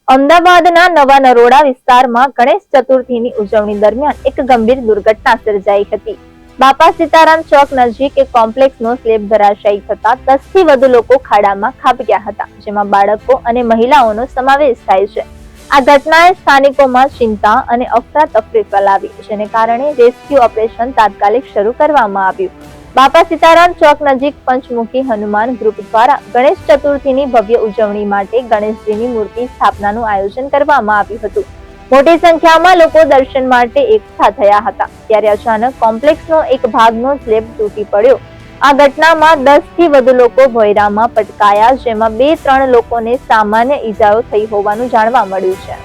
અમદાવાદના નવા નરોડા વિસ્તારમાં ગણેશ ચતુર્થીની ઉજવણી દરમિયાન એક ગંભીર દુર્ઘટના સર્જાઈ હતી। બાપા સીતારામ ચોક નજીક એક કોમ્પ્લેક્સનો સ્લેબ ધરાશાયી થતા 10 થી વધુ લોકો ખાડામાં ખાબક્યા હતા, જેમાં બાળકો અને મહિલાઓનો સમાવેશ થાય છે। આ ઘટનાએ સ્થાનિકોમાં ચિંતા અને અફરાતફરી ફેલાવી, જેને કારણે રેસ્ક્યુ ઓપરેશન તાત્કાલિક શરૂ કરવામાં આવ્યું। બાપા સીતારામ ચોક નજીક પંચમુખી હનુમાન ગ્રુપ દ્વારા ગણેશ ચતુર્થીની ભવ્ય ઉજવણી માટે ગણેશજીની મૂર્તિ સ્થાપનાનું આયોજન કરવામાં આવ્યું હતું। મોટી સંખ્યામાં લોકો દર્શન માટે એકઠા થયા હતા, ત્યારે અચાનક કોમ્પ્લેક્સનો એક ભાગનો સ્લેબ તૂટી પડ્યો। આ ઘટનામાં 10 થી વધુ લોકો ભોંયરામાં પટકાયા, જેમાં 2-3 લોકોને સામાન્ય ઈજાઓ થઈ હોવાનું જાણવા મળ્યું છે।